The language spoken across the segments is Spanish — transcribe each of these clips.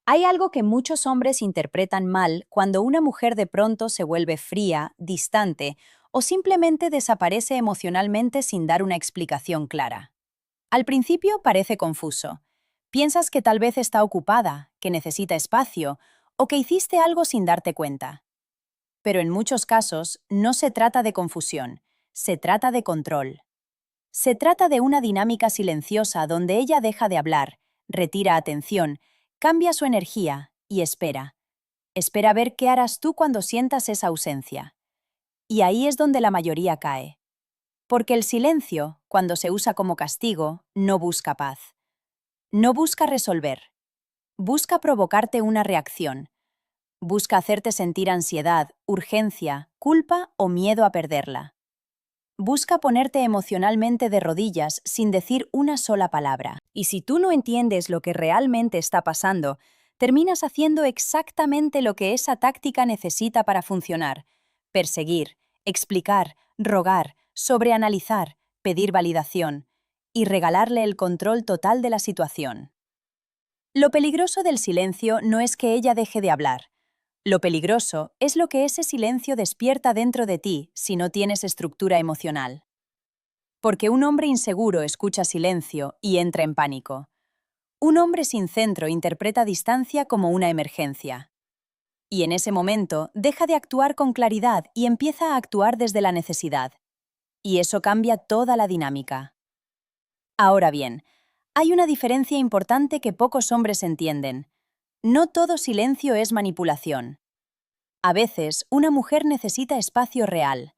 Hay algo que muchos hombres interpretan mal cuando una mujer de pronto se vuelve fría, distante o simplemente desaparece emocionalmente sin dar una explicación clara. Al principio parece confuso. Piensas que tal vez está ocupada, que necesita espacio o que hiciste algo sin darte cuenta. Pero en muchos casos no se trata de confusión, se trata de control. Se trata de una dinámica silenciosa donde ella deja de hablar, retira atención, cambia su energía y espera. Espera ver qué harás tú cuando sientas esa ausencia. Y ahí es donde la mayoría cae. Porque el silencio, cuando se usa como castigo, no busca paz. No busca resolver. Busca provocarte una reacción. Busca hacerte sentir ansiedad, urgencia, culpa o miedo a perderla. Busca ponerte emocionalmente de rodillas sin decir una sola palabra. Y si tú no entiendes lo que realmente está pasando, terminas haciendo exactamente lo que esa táctica necesita para funcionar: perseguir, explicar, rogar, sobreanalizar, pedir validación y regalarle el control total de la situación. Lo peligroso del silencio no es que ella deje de hablar. Lo peligroso es lo que ese silencio despierta dentro de ti si no tienes estructura emocional. Porque un hombre inseguro escucha silencio y entra en pánico. Un hombre sin centro interpreta distancia como una emergencia. Y en ese momento deja de actuar con claridad y empieza a actuar desde la necesidad. Y eso cambia toda la dinámica. Ahora bien, hay una diferencia importante que pocos hombres entienden. No todo silencio es manipulación. A veces, una mujer necesita espacio real.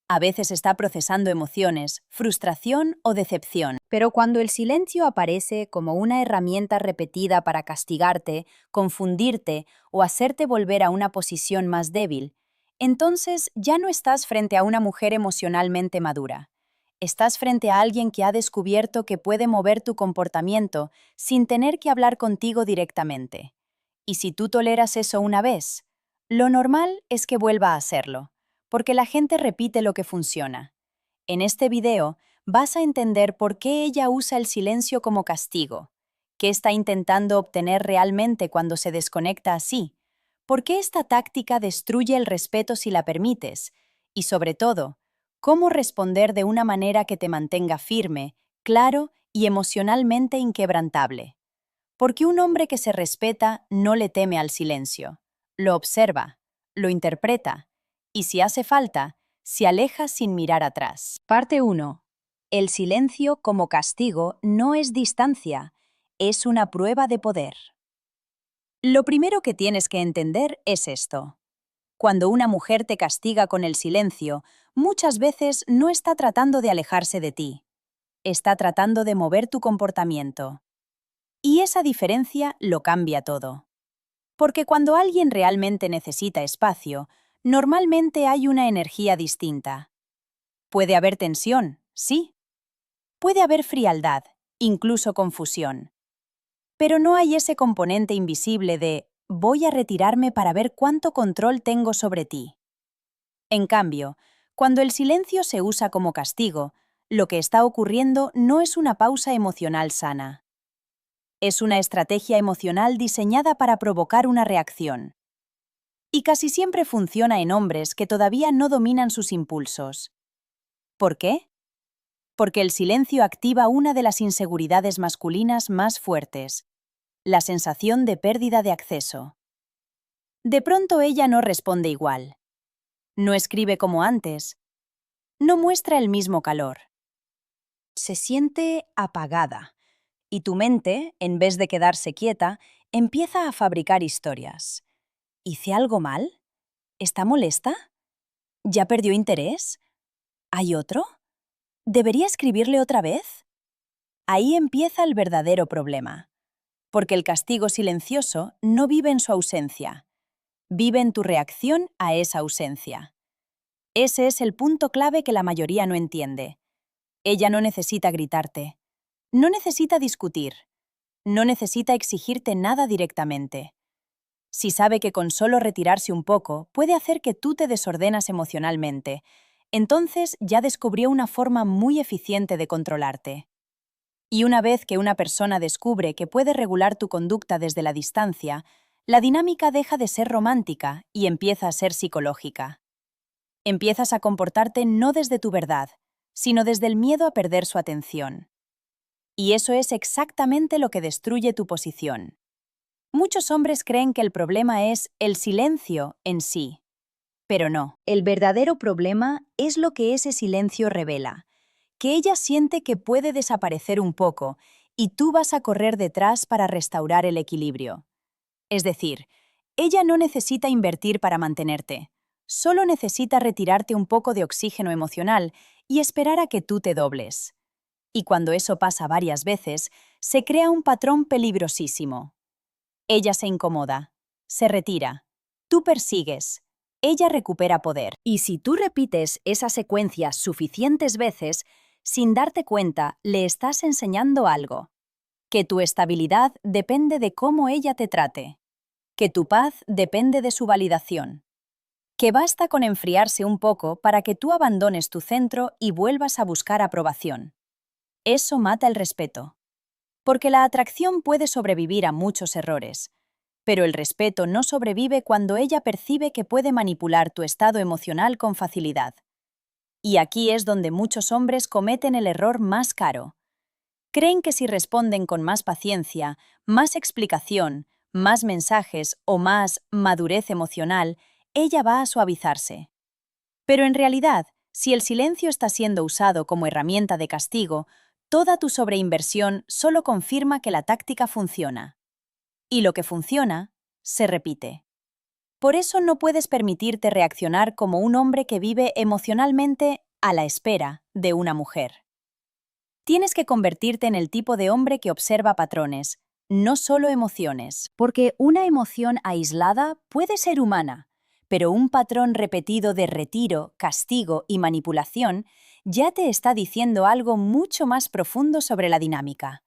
A veces está procesando emociones, frustración o decepción. Pero cuando el silencio aparece como una herramienta repetida para castigarte, confundirte o hacerte volver a una posición más débil, entonces ya no estás frente a una mujer emocionalmente madura. Estás frente a alguien que ha descubierto que puede mover tu comportamiento sin tener que hablar contigo directamente. Y si tú toleras eso una vez, lo normal es que vuelva a hacerlo, porque la gente repite lo que funciona. En este video vas a entender por qué ella usa el silencio como castigo, qué está intentando obtener realmente cuando se desconecta así, por qué esta táctica destruye el respeto si la permites, y sobre todo, cómo responder de una manera que te mantenga firme, claro y emocionalmente inquebrantable. Porque un hombre que se respeta no le teme al silencio, lo observa, lo interpreta, y si hace falta, se aleja sin mirar atrás. Parte 1. El silencio como castigo no es distancia, es una prueba de poder. Lo primero que tienes que entender es esto. Cuando una mujer te castiga con el silencio, muchas veces no está tratando de alejarse de ti. Está tratando de mover tu comportamiento. Y esa diferencia lo cambia todo. Porque cuando alguien realmente necesita espacio, normalmente hay una energía distinta. Puede haber tensión, sí. Puede haber frialdad, incluso confusión. Pero no hay ese componente invisible de voy a retirarme para ver cuánto control tengo sobre ti. En cambio, cuando el silencio se usa como castigo, lo que está ocurriendo no es una pausa emocional sana. Es una estrategia emocional diseñada para provocar una reacción. Y casi siempre funciona en hombres que todavía no dominan sus impulsos. ¿Por qué? Porque el silencio activa una de las inseguridades masculinas más fuertes: la sensación de pérdida de acceso. De pronto ella no responde igual. No escribe como antes. No muestra el mismo calor. Se siente apagada. Y tu mente, en vez de quedarse quieta, empieza a fabricar historias. ¿Hice algo mal? ¿Está molesta? ¿Ya perdió interés? ¿Hay otro? ¿Debería escribirle otra vez? Ahí empieza el verdadero problema. Porque el castigo silencioso no vive en su ausencia. Vive en tu reacción a esa ausencia. Ese es el punto clave que la mayoría no entiende. Ella no necesita gritarte. No necesita discutir. No necesita exigirte nada directamente. Si sabe que con solo retirarse un poco puede hacer que tú te desordenas emocionalmente, entonces ya descubrió una forma muy eficiente de controlarte. Y una vez que una persona descubre que puede regular tu conducta desde la distancia, la dinámica deja de ser romántica y empieza a ser psicológica. Empiezas a comportarte no desde tu verdad, sino desde el miedo a perder su atención. Y eso es exactamente lo que destruye tu posición. Muchos hombres creen que el problema es el silencio en sí, pero no. El verdadero problema es lo que ese silencio revela, que ella siente que puede desaparecer un poco y tú vas a correr detrás para restaurar el equilibrio. Es decir, ella no necesita invertir para mantenerte, solo necesita retirarte un poco de oxígeno emocional y esperar a que tú te dobles. Y cuando eso pasa varias veces, se crea un patrón peligrosísimo. Ella se incomoda, se retira, tú persigues, ella recupera poder. Y si tú repites esa secuencia suficientes veces, sin darte cuenta, le estás enseñando algo. Que tu estabilidad depende de cómo ella te trate. Que tu paz depende de su validación. Que basta con enfriarse un poco para que tú abandones tu centro y vuelvas a buscar aprobación. Eso mata el respeto. Porque la atracción puede sobrevivir a muchos errores, pero el respeto no sobrevive cuando ella percibe que puede manipular tu estado emocional con facilidad. Y aquí es donde muchos hombres cometen el error más caro. Creen que si responden con más paciencia, más explicación, más mensajes o más madurez emocional, ella va a suavizarse. Pero en realidad, si el silencio está siendo usado como herramienta de castigo, toda tu sobreinversión solo confirma que la táctica funciona. Y lo que funciona, se repite. Por eso no puedes permitirte reaccionar como un hombre que vive emocionalmente a la espera de una mujer. Tienes que convertirte en el tipo de hombre que observa patrones, no solo emociones, porque una emoción aislada puede ser humana, pero un patrón repetido de retiro, castigo y manipulación ya te está diciendo algo mucho más profundo sobre la dinámica.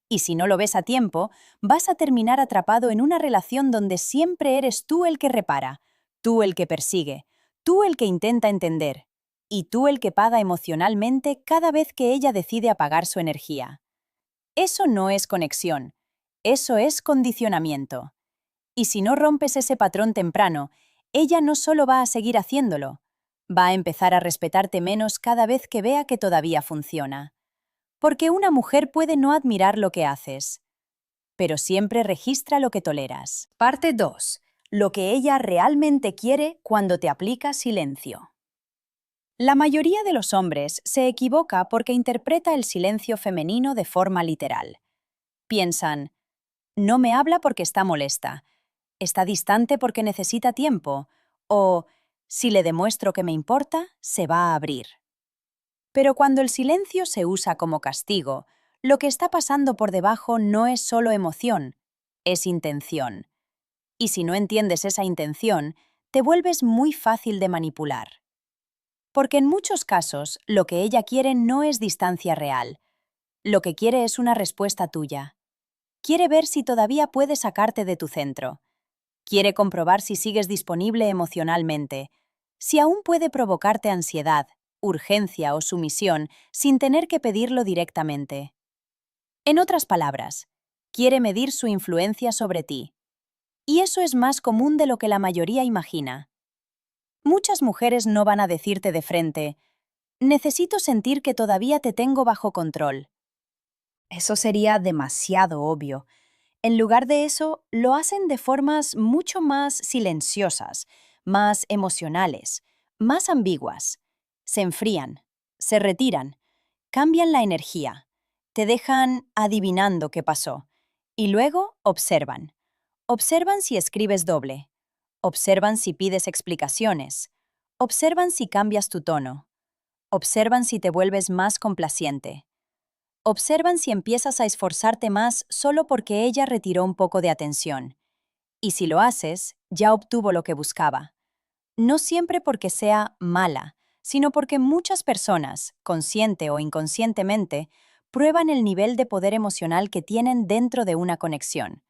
Y si no lo ves a tiempo, vas a terminar atrapado en una relación donde siempre eres tú el que repara, tú el que persigue, tú el que intenta entender, y tú el que paga emocionalmente cada vez que ella decide apagar su energía. Eso no es conexión, eso es condicionamiento. Y si no rompes ese patrón temprano, ella no solo va a seguir haciéndolo, va a empezar a respetarte menos cada vez que vea que todavía funciona. Porque una mujer puede no admirar lo que haces, pero siempre registra lo que toleras. Parte 2. Lo que ella realmente quiere cuando te aplica silencio. La mayoría de los hombres se equivoca porque interpreta el silencio femenino de forma literal. Piensan, no me habla porque está molesta, está distante porque necesita tiempo, o si le demuestro que me importa, se va a abrir. Pero cuando el silencio se usa como castigo, lo que está pasando por debajo no es solo emoción, es intención. Y si no entiendes esa intención, te vuelves muy fácil de manipular. Porque en muchos casos, lo que ella quiere no es distancia real. Lo que quiere es una respuesta tuya. Quiere ver si todavía puede sacarte de tu centro. Quiere comprobar si sigues disponible emocionalmente, si aún puede provocarte ansiedad, urgencia o sumisión sin tener que pedirlo directamente. En otras palabras, quiere medir su influencia sobre ti. Y eso es más común de lo que la mayoría imagina. Muchas mujeres no van a decirte de frente, necesito sentir que todavía te tengo bajo control. Eso sería demasiado obvio. En lugar de eso, lo hacen de formas mucho más silenciosas, más emocionales, más ambiguas. Se enfrían, se retiran, cambian la energía, te dejan adivinando qué pasó. Y luego observan. Observan si escribes doble. Observan si pides explicaciones. Observan si cambias tu tono. Observan si te vuelves más complaciente. Observan si empiezas a esforzarte más solo porque ella retiró un poco de atención. Y si lo haces, ya obtuvo lo que buscaba. No siempre porque sea mala, sino porque muchas personas, consciente o inconscientemente, prueban el nivel de poder emocional que tienen dentro de una conexión.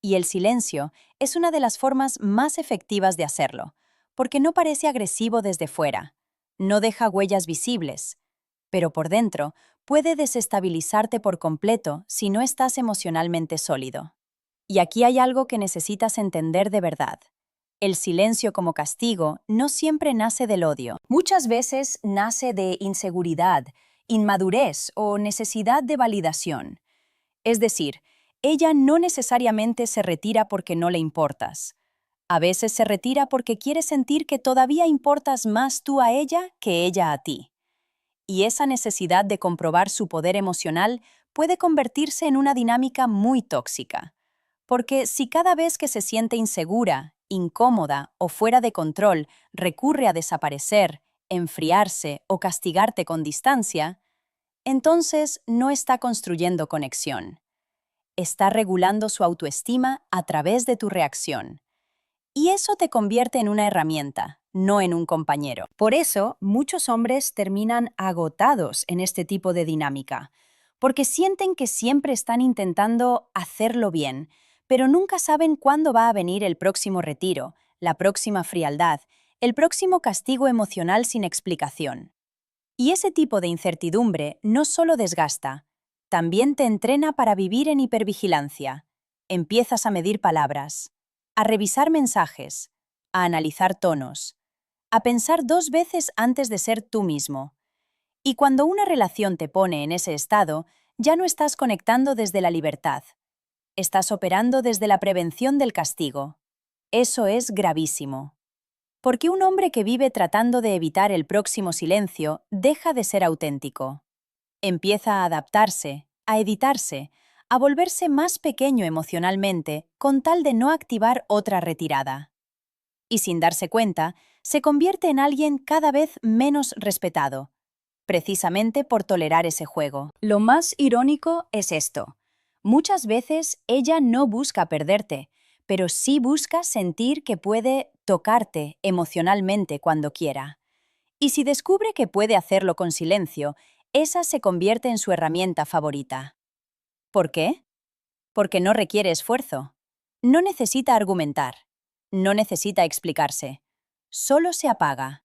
Y el silencio es una de las formas más efectivas de hacerlo, porque no parece agresivo desde fuera, no deja huellas visibles, pero por dentro puede desestabilizarte por completo si no estás emocionalmente sólido. Y aquí hay algo que necesitas entender de verdad. El silencio como castigo no siempre nace del odio. Muchas veces nace de inseguridad, inmadurez o necesidad de validación. Es decir, ella no necesariamente se retira porque no le importas. A veces se retira porque quiere sentir que todavía importas más tú a ella que ella a ti. Y esa necesidad de comprobar su poder emocional puede convertirse en una dinámica muy tóxica. Porque si cada vez que se siente insegura, incómoda o fuera de control recurre a desaparecer, enfriarse o castigarte con distancia, entonces no está construyendo conexión. Está regulando su autoestima a través de tu reacción. Y eso te convierte en una herramienta, no en un compañero. Por eso, muchos hombres terminan agotados en este tipo de dinámica, porque sienten que siempre están intentando hacerlo bien, pero nunca saben cuándo va a venir el próximo retiro, la próxima frialdad, el próximo castigo emocional sin explicación. Y ese tipo de incertidumbre no solo desgasta, también te entrena para vivir en hipervigilancia. Empiezas a medir palabras, a revisar mensajes, a analizar tonos, a pensar 2 veces antes de ser tú mismo. Y cuando una relación te pone en ese estado, ya no estás conectando desde la libertad. Estás operando desde la prevención del castigo. Eso es gravísimo. Porque un hombre que vive tratando de evitar el próximo silencio deja de ser auténtico. Empieza a adaptarse, a editarse, a volverse más pequeño emocionalmente con tal de no activar otra retirada. Y sin darse cuenta, se convierte en alguien cada vez menos respetado, precisamente por tolerar ese juego. Lo más irónico es esto. Muchas veces ella no busca perderte, pero sí busca sentir que puede tocarte emocionalmente cuando quiera. Y si descubre que puede hacerlo con silencio, esa se convierte en su herramienta favorita. ¿Por qué? Porque no requiere esfuerzo. No necesita argumentar. No necesita explicarse. Solo se apaga.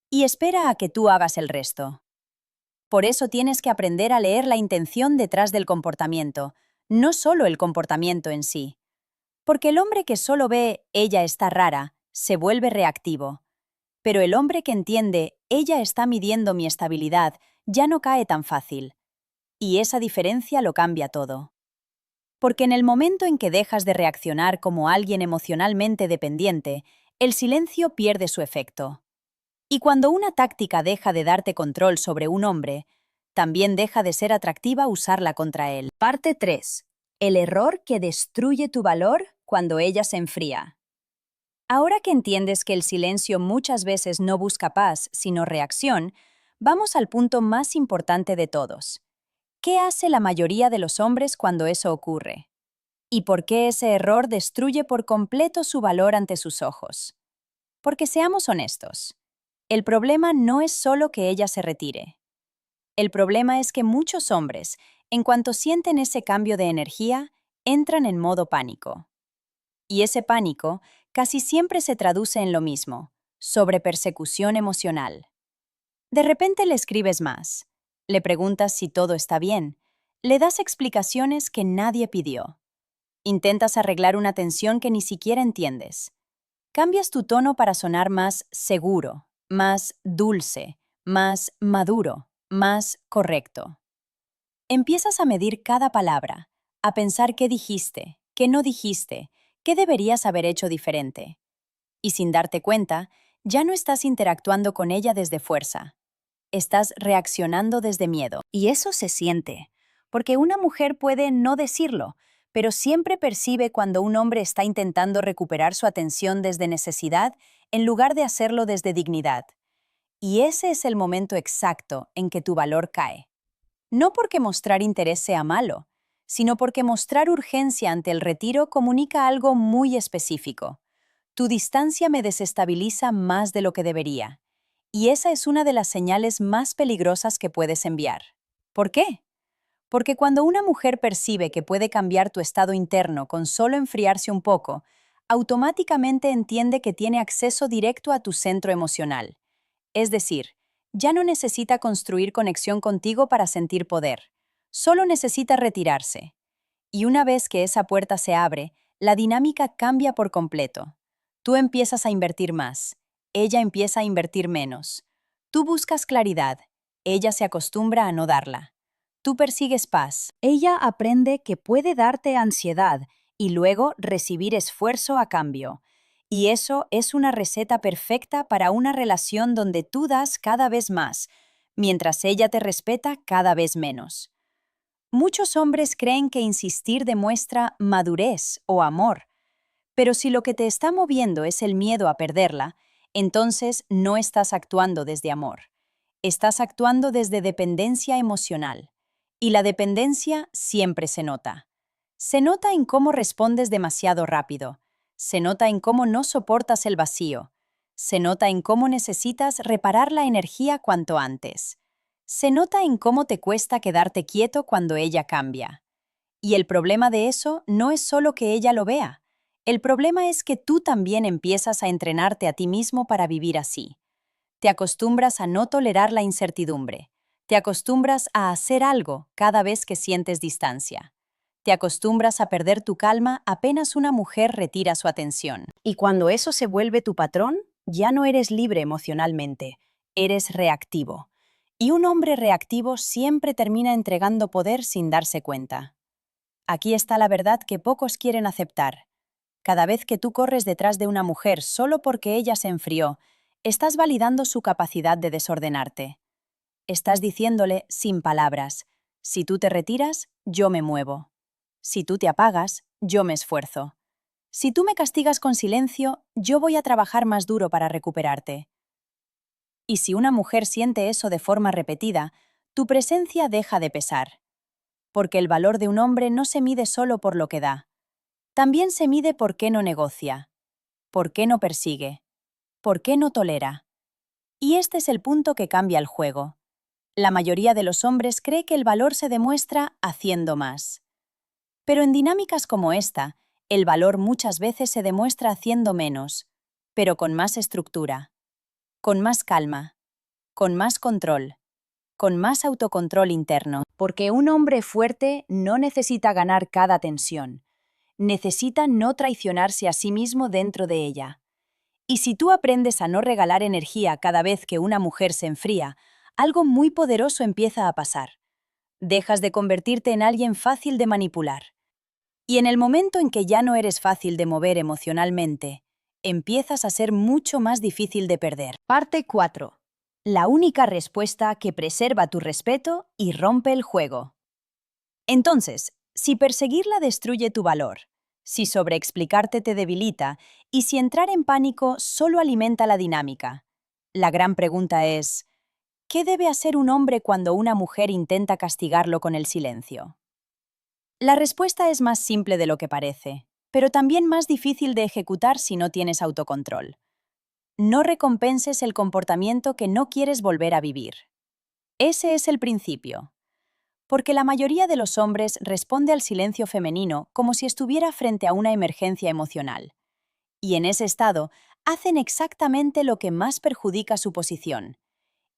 Y espera a que tú hagas el resto. Por eso tienes que aprender a leer la intención detrás del comportamiento, no solo el comportamiento en sí. Porque el hombre que solo ve «ella está rara» se vuelve reactivo. Pero el hombre que entiende «ella está midiendo mi estabilidad» ya no cae tan fácil. Y esa diferencia lo cambia todo. Porque en el momento en que dejas de reaccionar como alguien emocionalmente dependiente, el silencio pierde su efecto. Y cuando una táctica deja de darte control sobre un hombre, también deja de ser atractiva usarla contra él. Parte 3. El error que destruye tu valor cuando ella se enfría. Ahora que entiendes que el silencio muchas veces no busca paz, sino reacción, vamos al punto más importante de todos. ¿Qué hace la mayoría de los hombres cuando eso ocurre? ¿Y por qué ese error destruye por completo su valor ante sus ojos? Porque seamos honestos. El problema no es solo que ella se retire. El problema es que muchos hombres, en cuanto sienten ese cambio de energía, entran en modo pánico. Y ese pánico casi siempre se traduce en lo mismo, sobrepersecución emocional. De repente le escribes más, le preguntas si todo está bien, le das explicaciones que nadie pidió. Intentas arreglar una tensión que ni siquiera entiendes. Cambias tu tono para sonar más seguro, más dulce, más maduro, más correcto. Empiezas a medir cada palabra, a pensar qué dijiste, qué no dijiste, qué deberías haber hecho diferente. Y sin darte cuenta, ya no estás interactuando con ella desde fuerza. Estás reaccionando desde miedo. Y eso se siente, porque una mujer puede no decirlo, pero siempre percibe cuando un hombre está intentando recuperar su atención desde necesidad en lugar de hacerlo desde dignidad. Y ese es el momento exacto en que tu valor cae. No porque mostrar interés sea malo, sino porque mostrar urgencia ante el retiro comunica algo muy específico. Tu distancia me desestabiliza más de lo que debería. Y esa es una de las señales más peligrosas que puedes enviar. ¿Por qué? Porque cuando una mujer percibe que puede cambiar tu estado interno con solo enfriarse un poco, automáticamente entiende que tiene acceso directo a tu centro emocional. Es decir, Ya no necesita construir conexión contigo para sentir poder. Solo necesita retirarse. Y una vez que esa puerta se abre, la dinámica cambia por completo. Tú empiezas a invertir más. Ella empieza a invertir menos. Tú buscas claridad. Ella se acostumbra a no darla. Tú persigues paz. Ella aprende que puede darte ansiedad y luego recibir esfuerzo a cambio. Y eso es una receta perfecta para una relación donde tú das cada vez más, mientras ella te respeta cada vez menos. Muchos hombres creen que insistir demuestra madurez o amor, pero si lo que te está moviendo es el miedo a perderla, entonces no estás actuando desde amor. Estás actuando desde dependencia emocional. Y la dependencia siempre se nota. Se nota en cómo respondes demasiado rápido. Se nota en cómo no soportas el vacío. Se nota en cómo necesitas reparar la energía cuanto antes. Se nota en cómo te cuesta quedarte quieto cuando ella cambia. Y el problema de eso no es solo que ella lo vea. El problema es que tú también empiezas a entrenarte a ti mismo para vivir así. Te acostumbras a no tolerar la incertidumbre. Te acostumbras a hacer algo cada vez que sientes distancia. Te acostumbras a perder tu calma apenas una mujer retira su atención. Y cuando eso se vuelve tu patrón, ya no eres libre emocionalmente, eres reactivo. Y un hombre reactivo siempre termina entregando poder sin darse cuenta. Aquí está la verdad que pocos quieren aceptar. Cada vez que tú corres detrás de una mujer solo porque ella se enfrió, estás validando su capacidad de desordenarte. Estás diciéndole sin palabras, si tú te retiras, yo me muevo. Si tú te apagas, yo me esfuerzo. Si tú me castigas con silencio, yo voy a trabajar más duro para recuperarte. Y si una mujer siente eso de forma repetida, tu presencia deja de pesar. Porque el valor de un hombre no se mide solo por lo que da. También se mide por qué no negocia, por qué no persigue, por qué no tolera. Y este es el punto que cambia el juego. La mayoría de los hombres cree que el valor se demuestra haciendo más. Pero en dinámicas como esta, el valor muchas veces se demuestra haciendo menos, pero con más estructura, con más calma, con más control, con más autocontrol interno. Porque un hombre fuerte no necesita ganar cada tensión. Necesita no traicionarse a sí mismo dentro de ella. Y si tú aprendes a no regalar energía cada vez que una mujer se enfría, algo muy poderoso empieza a pasar. Dejas de convertirte en alguien fácil de manipular. Y en el momento en que ya no eres fácil de mover emocionalmente, empiezas a ser mucho más difícil de perder. Parte 4. La única respuesta que preserva tu respeto y rompe el juego. Entonces, si perseguirla destruye tu valor, si sobreexplicarte te debilita y si entrar en pánico solo alimenta la dinámica, la gran pregunta es, ¿qué debe hacer un hombre cuando una mujer intenta castigarlo con el silencio? La respuesta es más simple de lo que parece, pero también más difícil de ejecutar si no tienes autocontrol. No recompenses el comportamiento que no quieres volver a vivir. Ese es el principio. Porque la mayoría de los hombres responde al silencio femenino como si estuviera frente a una emergencia emocional. Y en ese estado, hacen exactamente lo que más perjudica su posición.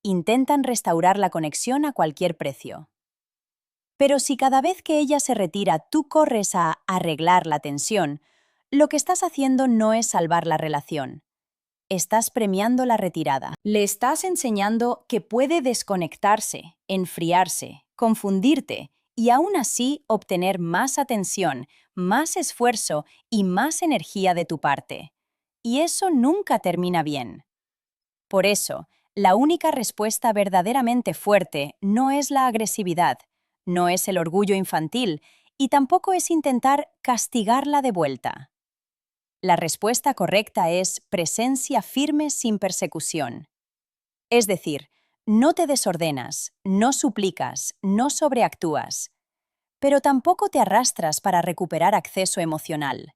Intentan restaurar la conexión a cualquier precio. Pero si cada vez que ella se retira tú corres a arreglar la tensión, lo que estás haciendo no es salvar la relación. Estás premiando la retirada. Le estás enseñando que puede desconectarse, enfriarse, confundirte y aún así obtener más atención, más esfuerzo y más energía de tu parte. Y eso nunca termina bien. Por eso, la única respuesta verdaderamente fuerte no es la agresividad, no es el orgullo infantil y tampoco es intentar castigarla de vuelta. La respuesta correcta es presencia firme sin persecución. Es decir, no te desordenas, no suplicas, no sobreactúas, pero tampoco te arrastras para recuperar acceso emocional.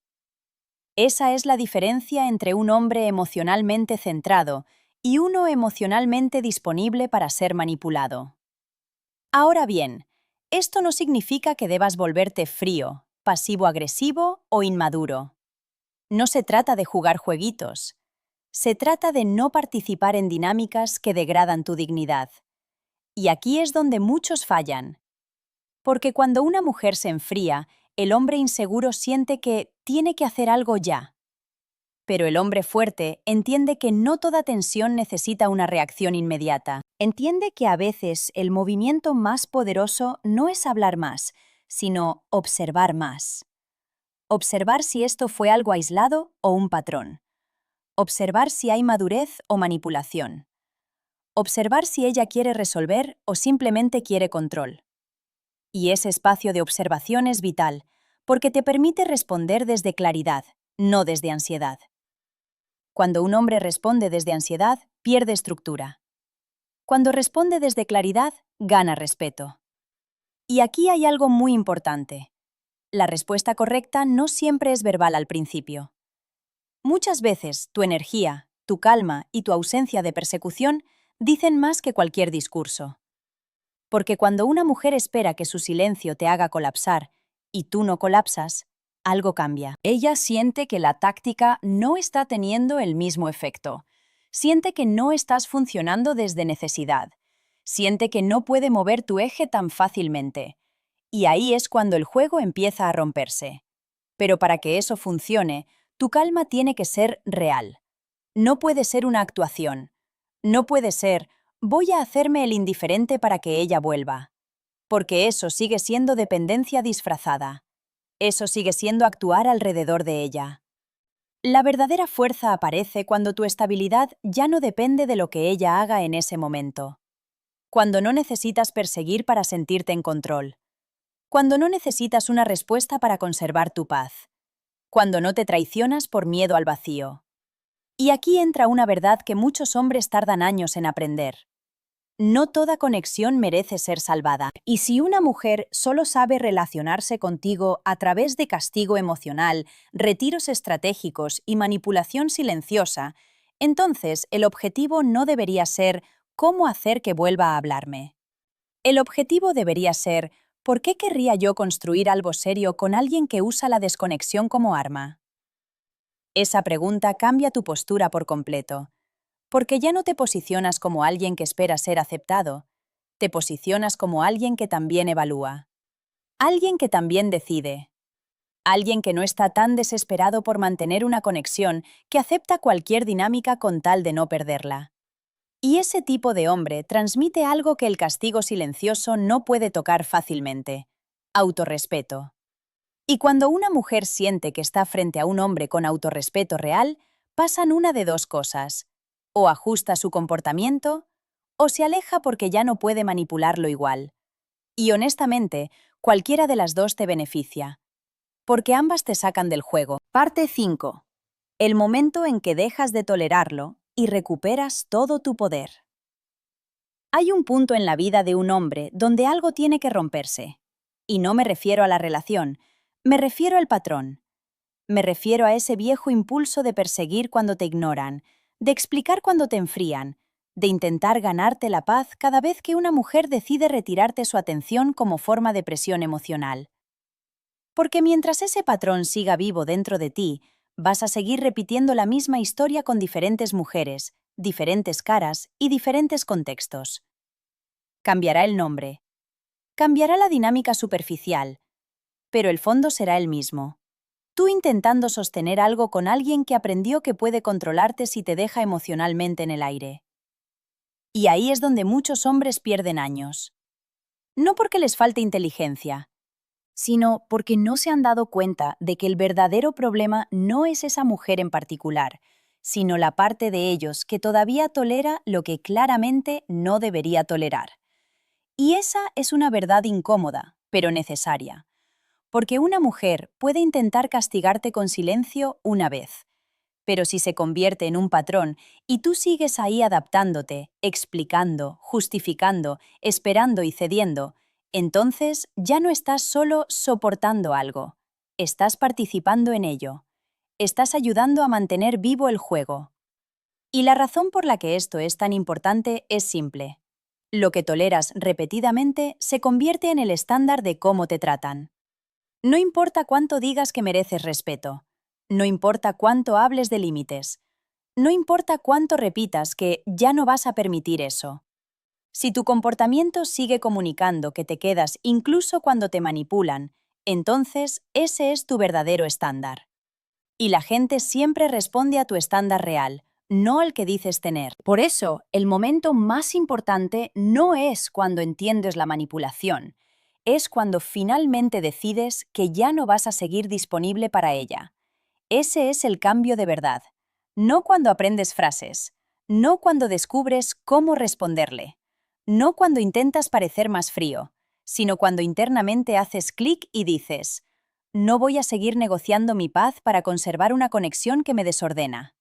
Esa es la diferencia entre un hombre emocionalmente centrado y uno emocionalmente disponible para ser manipulado. Ahora bien, esto no significa que debas volverte frío, pasivo-agresivo o inmaduro. No se trata de jugar jueguitos. Se trata de no participar en dinámicas que degradan tu dignidad. Y aquí es donde muchos fallan. Porque cuando una mujer se enfría, el hombre inseguro siente que tiene que hacer algo ya. Pero el hombre fuerte entiende que no toda tensión necesita una reacción inmediata. Entiende que a veces el movimiento más poderoso no es hablar más, sino observar más. Observar si esto fue algo aislado o un patrón. Observar si hay madurez o manipulación. Observar si ella quiere resolver o simplemente quiere control. Y ese espacio de observación es vital, porque te permite responder desde claridad, no desde ansiedad. Cuando un hombre responde desde ansiedad, pierde estructura. Cuando responde desde claridad, gana respeto. Y aquí hay algo muy importante. La respuesta correcta no siempre es verbal al principio. Muchas veces tu energía, tu calma y tu ausencia de persecución dicen más que cualquier discurso. Porque cuando una mujer espera que su silencio te haga colapsar y tú no colapsas, algo cambia. Ella siente que la táctica no está teniendo el mismo efecto. Siente que no estás funcionando desde necesidad. Siente que no puede mover tu eje tan fácilmente. Y ahí es cuando el juego empieza a romperse. Pero para que eso funcione, tu calma tiene que ser real. No puede ser una actuación. No puede ser, voy a hacerme el indiferente para que ella vuelva. Porque eso sigue siendo dependencia disfrazada. Eso sigue siendo actuar alrededor de ella. La verdadera fuerza aparece cuando tu estabilidad ya no depende de lo que ella haga en ese momento. Cuando no necesitas perseguir para sentirte en control. Cuando no necesitas una respuesta para conservar tu paz. Cuando no te traicionas por miedo al vacío. Y aquí entra una verdad que muchos hombres tardan años en aprender. No toda conexión merece ser salvada. Y si una mujer solo sabe relacionarse contigo a través de castigo emocional, retiros estratégicos y manipulación silenciosa, entonces el objetivo no debería ser cómo hacer que vuelva a hablarme. El objetivo debería ser ¿por qué querría yo construir algo serio con alguien que usa la desconexión como arma? Esa pregunta cambia tu postura por completo. Porque ya no te posicionas como alguien que espera ser aceptado, te posicionas como alguien que también evalúa. Alguien que también decide. Alguien que no está tan desesperado por mantener una conexión que acepta cualquier dinámica con tal de no perderla. Y ese tipo de hombre transmite algo que el castigo silencioso no puede tocar fácilmente: autorrespeto. Y cuando una mujer siente que está frente a un hombre con autorrespeto real, pasan una de dos cosas: o ajusta su comportamiento, o se aleja porque ya no puede manipularlo igual. Y honestamente, cualquiera de las dos te beneficia, porque ambas te sacan del juego. Parte 5. El momento en que dejas de tolerarlo y recuperas todo tu poder. Hay un punto en la vida de un hombre donde algo tiene que romperse. Y no me refiero a la relación, me refiero al patrón. Me refiero a ese viejo impulso de perseguir cuando te ignoran, de explicar cuando te enfrían, de intentar ganarte la paz cada vez que una mujer decide retirarte su atención como forma de presión emocional. Porque mientras ese patrón siga vivo dentro de ti, vas a seguir repitiendo la misma historia con diferentes mujeres, diferentes caras y diferentes contextos. Cambiará el nombre. Cambiará la dinámica superficial, pero el fondo será el mismo. Tú intentando sostener algo con alguien que aprendió que puede controlarte si te deja emocionalmente en el aire. Y ahí es donde muchos hombres pierden años. No porque les falte inteligencia, sino porque no se han dado cuenta de que el verdadero problema no es esa mujer en particular, sino la parte de ellos que todavía tolera lo que claramente no debería tolerar. Y esa es una verdad incómoda, pero necesaria. Porque una mujer puede intentar castigarte con silencio una vez, pero si se convierte en un patrón y tú sigues ahí adaptándote, explicando, justificando, esperando y cediendo, entonces ya no estás solo soportando algo, estás participando en ello, estás ayudando a mantener vivo el juego. Y la razón por la que esto es tan importante es simple. Lo que toleras repetidamente se convierte en el estándar de cómo te tratan. No importa cuánto digas que mereces respeto. No importa cuánto hables de límites. No importa cuánto repitas que ya no vas a permitir eso. Si tu comportamiento sigue comunicando que te quedas incluso cuando te manipulan, entonces ese es tu verdadero estándar. Y la gente siempre responde a tu estándar real, no al que dices tener. Por eso, el momento más importante no es cuando entiendes la manipulación, es cuando finalmente decides que ya no vas a seguir disponible para ella. Ese es el cambio de verdad. No cuando aprendes frases, no cuando descubres cómo responderle, no cuando intentas parecer más frío, sino cuando internamente haces clic y dices, no voy a seguir negociando mi paz para conservar una conexión que me desordena.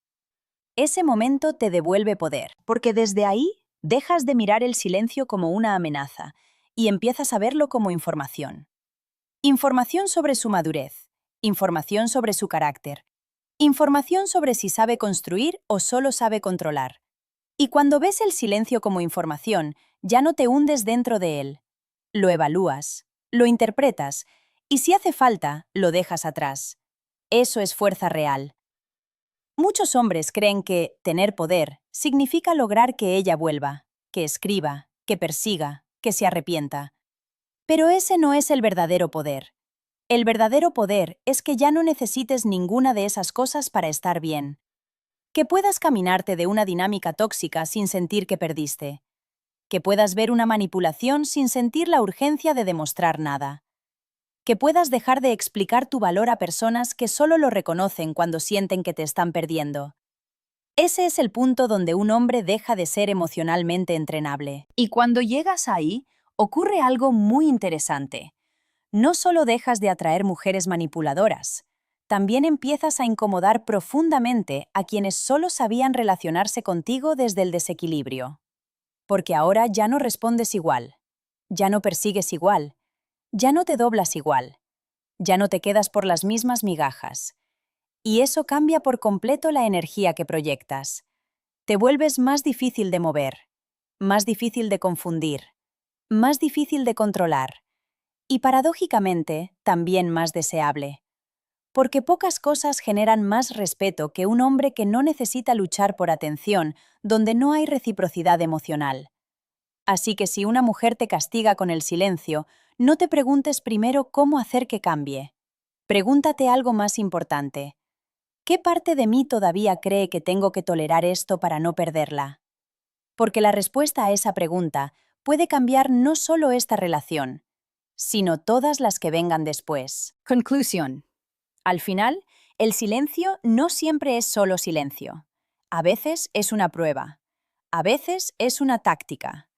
Ese momento te devuelve poder, porque desde ahí dejas de mirar el silencio como una amenaza y empiezas a verlo como información. Información sobre su madurez, información sobre su carácter, información sobre si sabe construir o solo sabe controlar. Y cuando ves el silencio como información, ya no te hundes dentro de él. Lo evalúas, lo interpretas y si hace falta, lo dejas atrás. Eso es fuerza real. Muchos hombres creen que tener poder significa lograr que ella vuelva, que escriba, que persiga, que se arrepienta. Pero ese no es el verdadero poder. El verdadero poder es que ya no necesites ninguna de esas cosas para estar bien. Que puedas caminarte de una dinámica tóxica sin sentir que perdiste. Que puedas ver una manipulación sin sentir la urgencia de demostrar nada. Que puedas dejar de explicar tu valor a personas que solo lo reconocen cuando sienten que te están perdiendo. Ese es el punto donde un hombre deja de ser emocionalmente entrenable. Y cuando llegas ahí, ocurre algo muy interesante. No solo dejas de atraer mujeres manipuladoras, también empiezas a incomodar profundamente a quienes solo sabían relacionarse contigo desde el desequilibrio. Porque ahora ya no respondes igual, ya no persigues igual, ya no te doblas igual, ya no te quedas por las mismas migajas. Y eso cambia por completo la energía que proyectas. Te vuelves más difícil de mover, más difícil de confundir, más difícil de controlar. Y paradójicamente, también más deseable. Porque pocas cosas generan más respeto que un hombre que no necesita luchar por atención, donde no hay reciprocidad emocional. Así que si una mujer te castiga con el silencio, no te preguntes primero cómo hacer que cambie. Pregúntate algo más importante. ¿Qué parte de mí todavía cree que tengo que tolerar esto para no perderla? Porque la respuesta a esa pregunta puede cambiar no solo esta relación, sino todas las que vengan después. Conclusión. Al final, el silencio no siempre es solo silencio. A veces es una prueba, a veces es una táctica,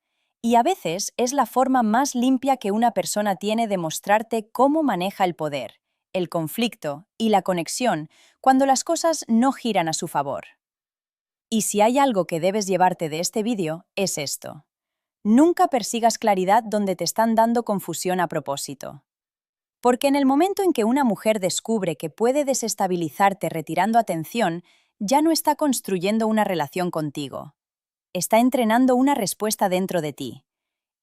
y a veces es la forma más limpia que una persona tiene de mostrarte cómo maneja el poder, el conflicto y la conexión cuando las cosas no giran a su favor. Y si hay algo que debes llevarte de este vídeo, es esto. Nunca persigas claridad donde te están dando confusión a propósito. Porque en el momento en que una mujer descubre que puede desestabilizarte retirando atención, ya no está construyendo una relación contigo. Está entrenando una respuesta dentro de ti.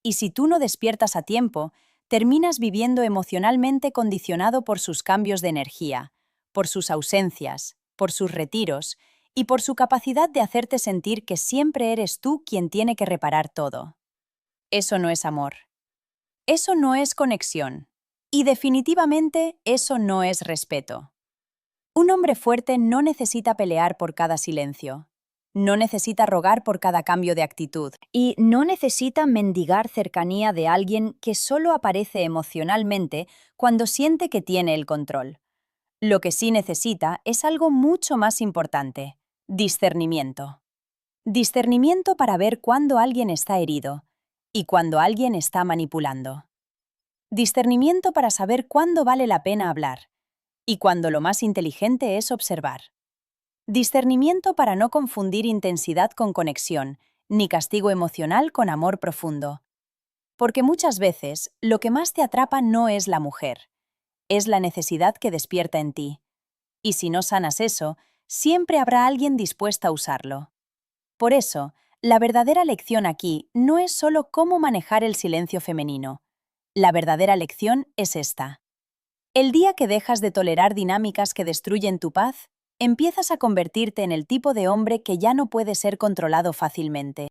Y si tú no despiertas a tiempo, terminas viviendo emocionalmente condicionado por sus cambios de energía, por sus ausencias, por sus retiros y por su capacidad de hacerte sentir que siempre eres tú quien tiene que reparar todo. Eso no es amor. Eso no es conexión. Y definitivamente eso no es respeto. Un hombre fuerte no necesita pelear por cada silencio. No necesita rogar por cada cambio de actitud. Y no necesita mendigar cercanía de alguien que solo aparece emocionalmente cuando siente que tiene el control. Lo que sí necesita es algo mucho más importante: discernimiento. Discernimiento para ver cuándo alguien está herido y cuándo alguien está manipulando. Discernimiento para saber cuándo vale la pena hablar y cuándo lo más inteligente es observar. Discernimiento para no confundir intensidad con conexión, ni castigo emocional con amor profundo. Porque muchas veces lo que más te atrapa no es la mujer, es la necesidad que despierta en ti. Y si no sanas eso, siempre habrá alguien dispuesto a usarlo. Por eso, la verdadera lección aquí no es solo cómo manejar el silencio femenino. La verdadera lección es esta. El día que dejas de tolerar dinámicas que destruyen tu paz, Empiezas a convertirte en el tipo de hombre que ya no puede ser controlado fácilmente.